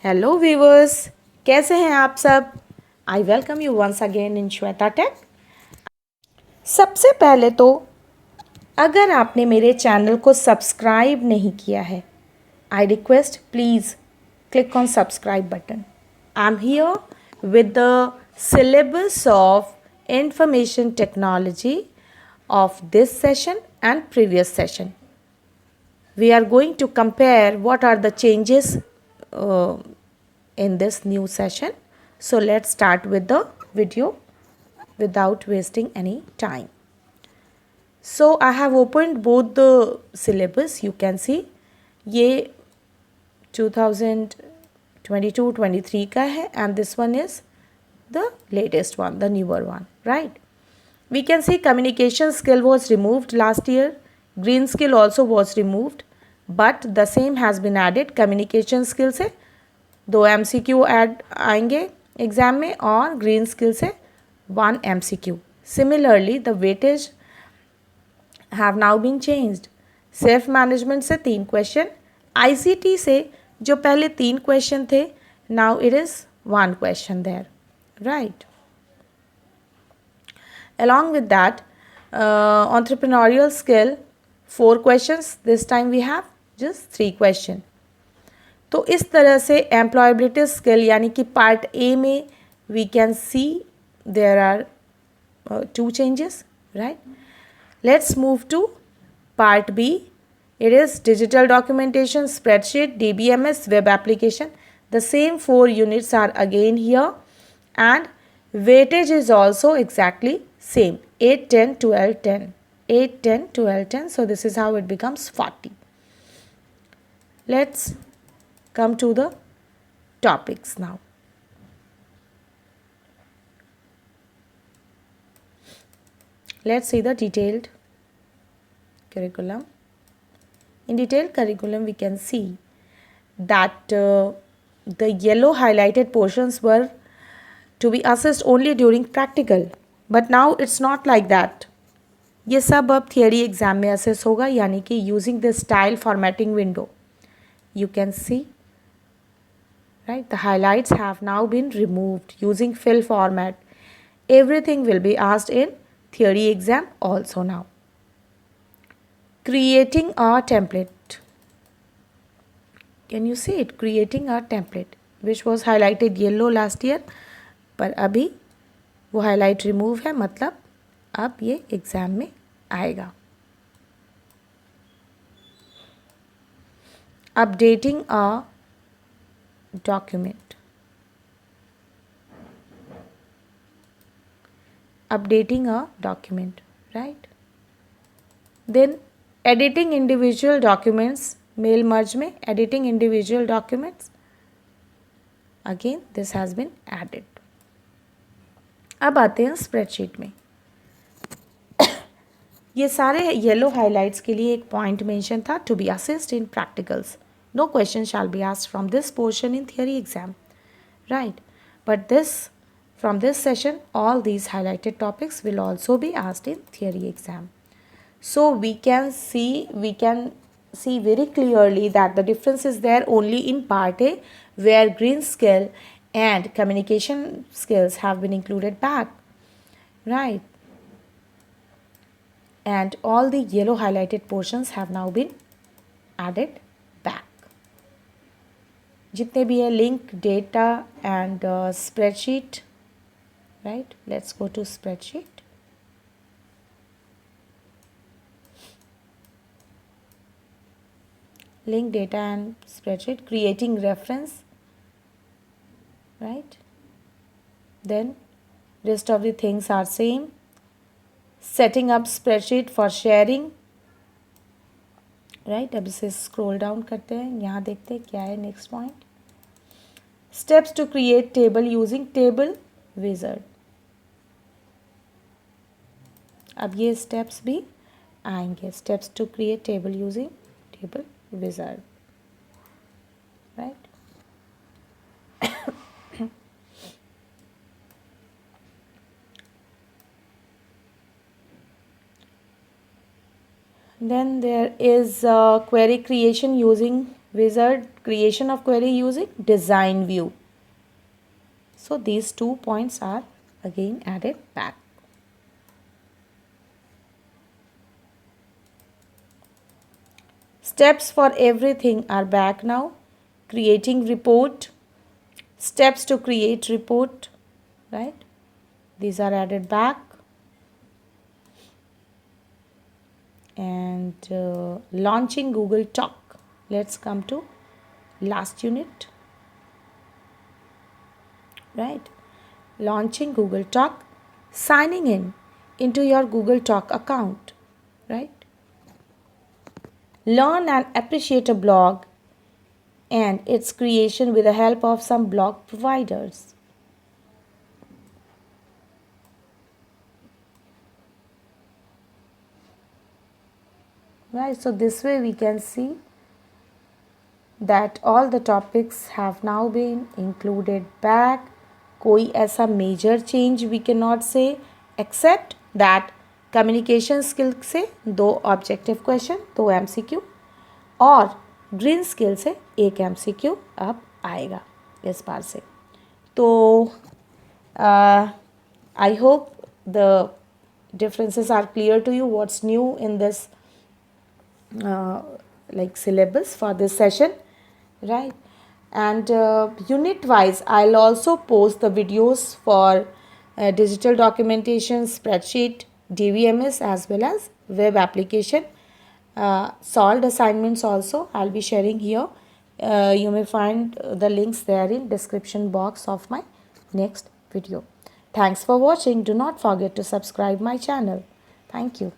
Hello viewers, कैसे हैं आप सब। I welcome you once again in Shweta tech. सबसे पहले तो अगर आपने मेरे चैनल को सब्सक्राइब नहीं किया है, I request please click on subscribe button. I'm here with the syllabus of information technology of this session and previous session. We are going to compare what are the changes uh, in this new session. So let's start with the video without wasting any time. So I have opened both the syllabus. You can see ये 2022-23 का है and this one is the latest one, the newer one, right? We can see communication skill was removed last year. Green skill also was removed, but the same has been added. Communication skill से 2 MCQ add आएंगे exam में और green skill से 1 MCQ. Similarly, the weightage have now been changed. Self management से 3 question, ICT से जो पहले 3 question थे, now it is 1 question there, right. Along with that, entrepreneurial skill 4 questions. This time we have just 3 question. तो इस तरह से employability skill यानी कि पार्ट ए में we can see there are 2 changes, right? Let's move to part B. It is digital documentation, spreadsheet, DBMS, web application. The same 4 units are again here and weightage is also exactly same 8, 10, 12, 10. 8, 10, 12, 10. So this is how it becomes 40. Let's come to the topics now. Let's see the detailed curriculum. In detailed curriculum, we can see that the yellow highlighted portions were to be assessed only during practical. But now it's not like that. ये सब अब theory exam में assess होगा यानी कि using the style formatting window. You can see, right? The highlights have now been removed using fill format. Everything will be asked in theory exam also now. Creating a template. Can you see it? Creating a template which was highlighted yellow last year, पर अभी वो highlight remove है, मतलब अब ये exam में आएगा. Updating a document. Updating a document, right? Then editing individual documents, mail merge में editing individual documents, again this has been added. अब आते हैं स्प्रेडशीट में. ये सारे येलो हाइलाइट्स के लिए एक पॉइंट मेंशन था, to be assessed in practicals. No question shall be asked from this portion in theory exam, right? But this from this session all these highlighted topics will also be asked in theory exam. So we can see very clearly that the difference is there only in part A, where green skill and communication skills have been included back, right? And all the yellow highlighted portions have now been added back. जितने भी है link, data and spreadsheet, right? Let's go to spreadsheet. Link, data and spreadsheet. Creating reference, right? Then rest of the things are same. Setting up spreadsheet for sharing, right? अब इसे scroll down करते हैं, यहाँ देखते हैं क्या है next point. Steps to create table using table wizard. अब ये steps भी आएंगे. Steps to create table using table wizard, right? Then there is query creation using wizard creation of query using design view. So these 2 points are again added back. Steps for everything are back now. Creating report, steps to create report, right? These are added back. And launching Google Talk. Let's come to last unit, right? Launching Google Talk, signing in into your Google Talk account, right? Learn and appreciate a blog and its creation with the help of some blog providers. Right, so this way we can see that all the topics have now been included back. कोई ऐसा major change we cannot say except that communication skill से 2 objective question, 2 MCQ और green skill से 1 MCQ अब आएगा इस बार से. तो I hope the differences are clear to you. What's new in this like syllabus for this session, right? And unit wise I'll also post the videos for digital documentation, spreadsheet, DVMS as well as web application. Solved assignments also I'll be sharing here. You may find the links there in description box of my next video. Thanks for watching. Do not forget to subscribe my channel. Thank you.